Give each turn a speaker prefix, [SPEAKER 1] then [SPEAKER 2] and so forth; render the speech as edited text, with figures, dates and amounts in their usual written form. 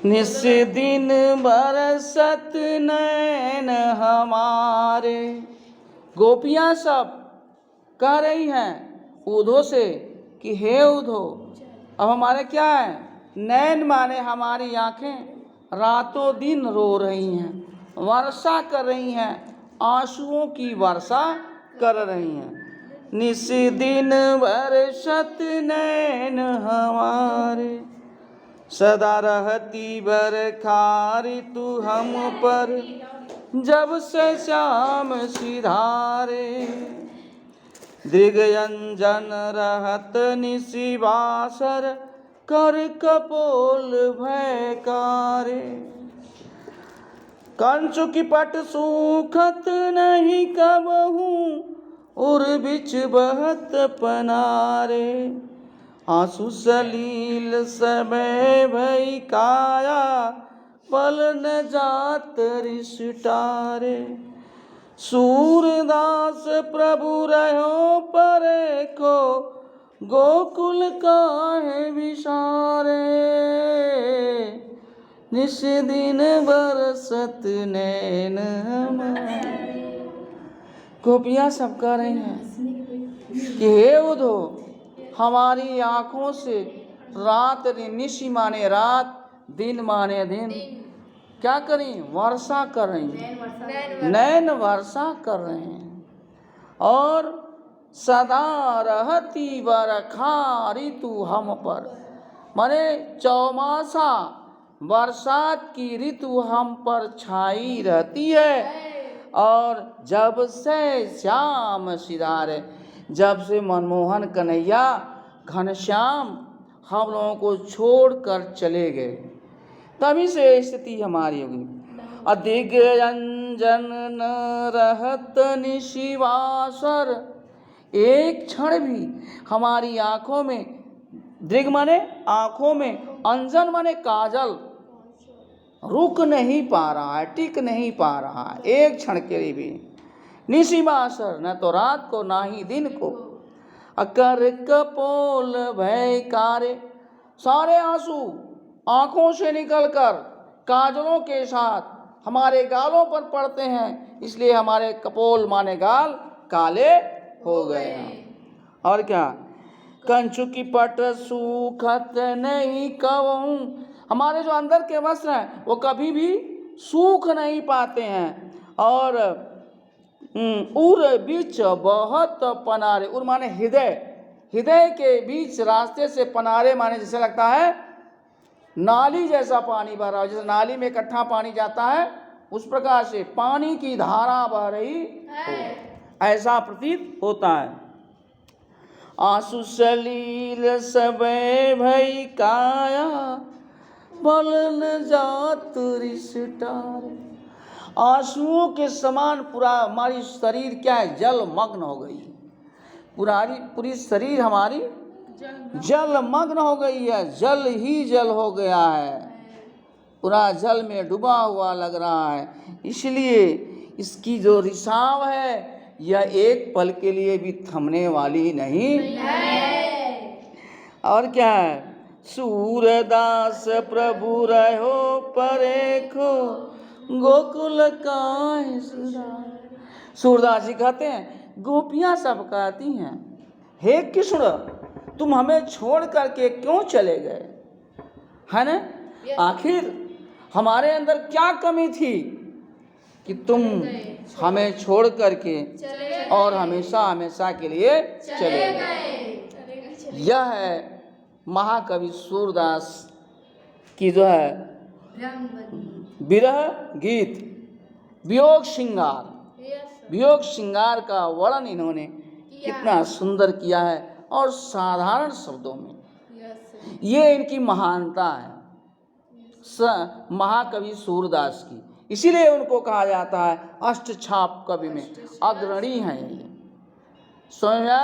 [SPEAKER 1] निस दिन बरसत नैन हमारे। गोपियां सब कह रही हैं उधो से कि हे उधो, अब हमारे क्या है, नैन माने हमारी आंखें रातों दिन रो रही हैं, वर्षा कर रही हैं, आंसुओं की वर्षा कर रही हैं। निस दिन बरसत नैन हमारे, सदा रहती बरखारी तू हम पर, जब से श्याम सिधारे। दृगयंजन रहत निशिवासर, कर कपोल भयकारे। कंचु की पट सूखत नहीं कबहू, उर बिच बहत पनारे। आंसू सलील समय भई काया, पल न जात रिसटारे। सूरदास प्रभु रहो परे को, गोकुल काहे विसारे। निस दिन बरसत नैन हमारे। गोपियां सब कह रही हैं कि हे उधो, हमारी आंखों से रात निशी माने रात, दिन माने दिन, क्या करें, वर्षा कर रही हैं, नैन वर्षा कर रहे हैं। और सदा रहती बरखा ऋतु हम पर, माने चौमासा बरसात की ऋतु हम पर छाई रहती है। और जब से श्याम सिधारे, जब से मनमोहन कन्हैया घनश्याम हम लोगों को छोड़कर चले गए, तभी से स्थिति हमारी होगी। दिग्यंजन न रहत निशिवासर, एक क्षण भी हमारी आंखों में, दृग माने आंखों में, अंजन माने काजल, रुक नहीं पा रहा है, टिक नहीं पा रहा है एक क्षण के लिए भी। निशिवासर, न तो रात को ना ही दिन को। अकर कपोल भयकारे, सारे आंसू आंखों से निकलकर काजलों के साथ हमारे गालों पर पड़ते हैं, इसलिए हमारे कपोल माने गाल काले हो गए हैं। और क्या, कंचु की पट सूखत नहीं कबहू, हमारे जो अंदर के वस्त्र हैं वो कभी भी सूख नहीं पाते हैं। और उर बीच बहुत पनारे, उर माने हृदय, हृदय के बीच रास्ते से पनारे माने जैसे लगता है नाली जैसा पानी बह रहा है, जैसे नाली में इकट्ठा पानी जाता है उस प्रकार से पानी की धारा बह रही हो, ऐसा प्रतीत होता है। आंसू सलील सबे भई काया, बल न जात रिसटारे। आंसुओं के समान पूरा हमारी शरीर क्या है, जल मग्न हो गई, पूरी शरीर हमारी जल मग्न हो गई है, जल ही जल हो गया है, पूरा जल में डूबा हुआ लग रहा है। इसलिए इसकी जो रिसाव है यह एक पल के लिए भी थमने वाली नहीं है। और क्या है, सूरदास प्रभु रहो परेखो, गोकुल काहे सुधारे। सूरदास जी कहते हैं, गोपियां सब कहती हैं, हे कृष्ण तुम हमें छोड़ करके क्यों चले गए, है ना? आखिर हमारे अंदर क्या कमी थी कि तुम हमें छोड़ करके और हमेशा हमेशा के लिए चले गए। यह है महाकवि सूरदास की जो है विरह गीत, वियोग श्रृंगार। वियोग श्रृंगार का वर्णन इन्होंने कितना सुंदर किया है और साधारण शब्दों में। ये इनकी महानता है महाकवि सूरदास की, इसीलिए उनको कहा जाता है अष्टछाप कवि में अग्रणी हैं। समझा?